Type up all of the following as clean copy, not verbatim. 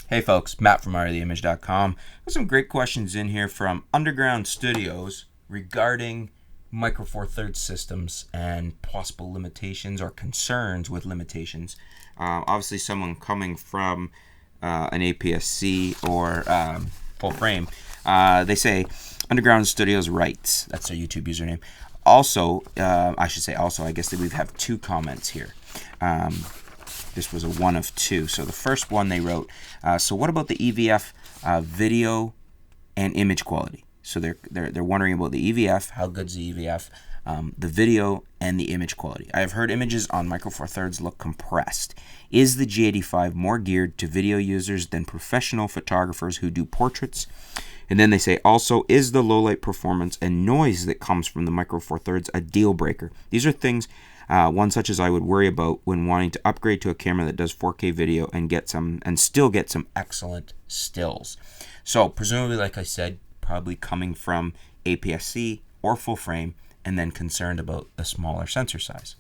Hey folks, Matt from artoftheimage.com. There's some great questions in here from Underground Studios regarding Micro Four Thirds systems and possible limitations or concerns with limitations. Obviously, someone coming from an APS-C or full frame, they say Underground Studios writes. That's their YouTube username. Also, I guess that we have two comments here. This was a one of two. So the first one they wrote, so what about the EVF video and image quality? So they're wondering about the EVF, how good's the EVF, the video, and the image quality. I have heard images on Micro Four Thirds look compressed. Is the G85 more geared to video users than professional photographers who do portraits? And then they say, also, is the low light performance and noise that comes from the Micro Four Thirds a deal breaker? These are things, one such as I would worry about when wanting to upgrade to a camera that does 4K video and still get some excellent stills. So presumably, like I said, probably coming from APS-C or full frame, and then concerned about the smaller sensor size.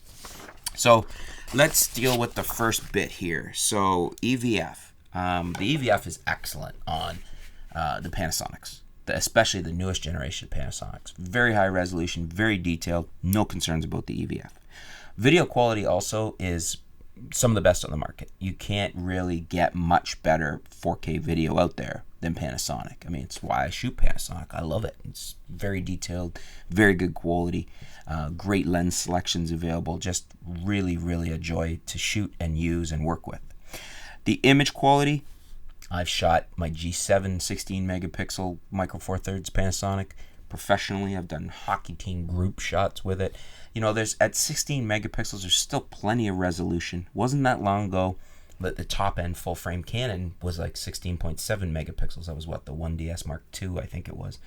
So let's deal with the first bit here. So EVF. The EVF is excellent on the Panasonics, especially the newest generation of Panasonics. Very high resolution, very detailed, no concerns about the EVF. Video quality also is some of the best on the market. You can't really get much better 4K video out there than Panasonic. I mean, it's why I shoot Panasonic. I love it. It's very detailed, very good quality, great lens selections available. Just really, really a joy to shoot and use and work with. The image quality, I've shot my G7 16 megapixel Micro Four Thirds Panasonic professionally. I've done hockey team group shots with it. You know, there's at 16 megapixels, there's still plenty of resolution. Wasn't that long ago that the top end full frame Canon was like 16.7 megapixels. That was what, the 1DS Mark II, I think it was.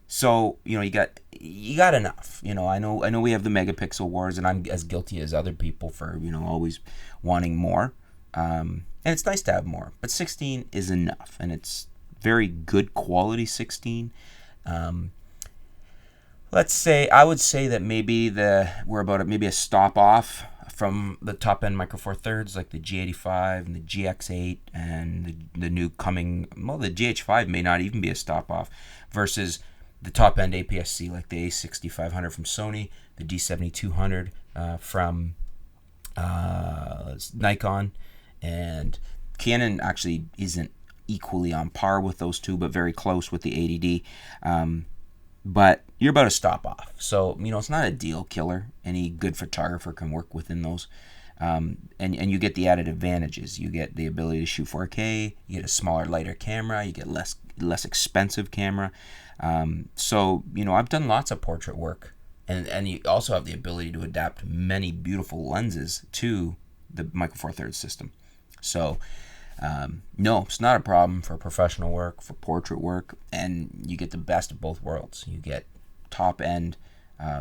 So, you know, you got enough. You know, I know we have the megapixel wars, and I'm as guilty as other people for, you know, always wanting more. And it's nice to have more, but 16 is enough, and it's very good quality 16. I would say that maybe we're about maybe a stop off from the top end Micro Four Thirds, like the G85 and the GX8 and the new coming. Well, the GH5 may not even be a stop off versus the top end APS-C, like the A6500 from Sony, the D7200 from Nikon, and Canon actually isn't equally on par with those two, but very close with the 80D. But you're about to stop off. So, you know, it's not a deal killer. Any good photographer can work within those. And you get the added advantages. You get the ability to shoot 4K. You get a smaller, lighter camera. You get less expensive camera. So, you know, I've done lots of portrait work. And you also have the ability to adapt many beautiful lenses to the Micro Four Thirds system. So, no, it's not a problem for professional work, for portrait work, and you get the best of both worlds. You get top-end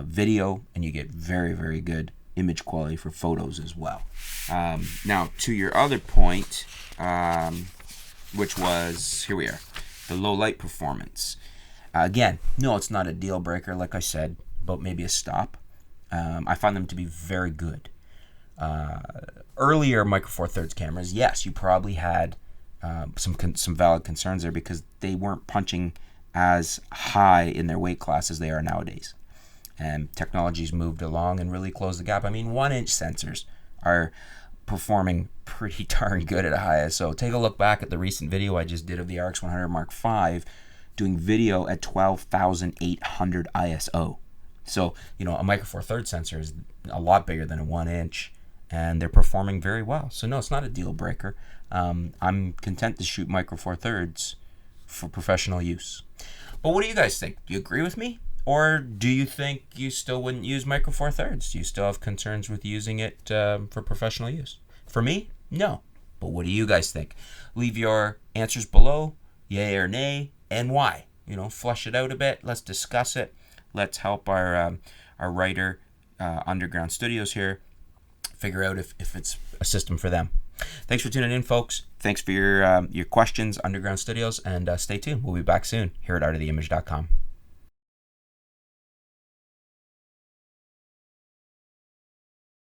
video, and you get very, very good image quality for photos as well. Now, to your other point, which was, here we are, the low light performance. Again, no, it's not a deal breaker, like I said, but maybe a stop. I find them to be very good. Earlier Micro Four Thirds cameras, yes, you probably had some valid concerns there because they weren't punching as high in their weight class as they are nowadays. And technology's moved along and really closed the gap. I mean, 1-inch sensors are performing pretty darn good at a high ISO. Take a look back at the recent video I just did of the RX100 Mark V doing video at 12,800 ISO. So, you know, a Micro Four Thirds sensor is a lot bigger than a 1-inch. And they're performing very well. So no, it's not a deal breaker. I'm content to shoot Micro Four Thirds for professional use. But what do you guys think? Do you agree with me? Or do you think you still wouldn't use Micro Four Thirds? Do you still have concerns with using it for professional use? For me, no. But what do you guys think? Leave your answers below, yay or nay, and why. You know, flush it out a bit. Let's discuss it. Let's help our writer, Underground Studios here, figure out if it's a system for them. Thanks for tuning in, folks. Thanks for your questions, Underground Studios, and stay tuned. We'll be back soon here at artoftheimage.com.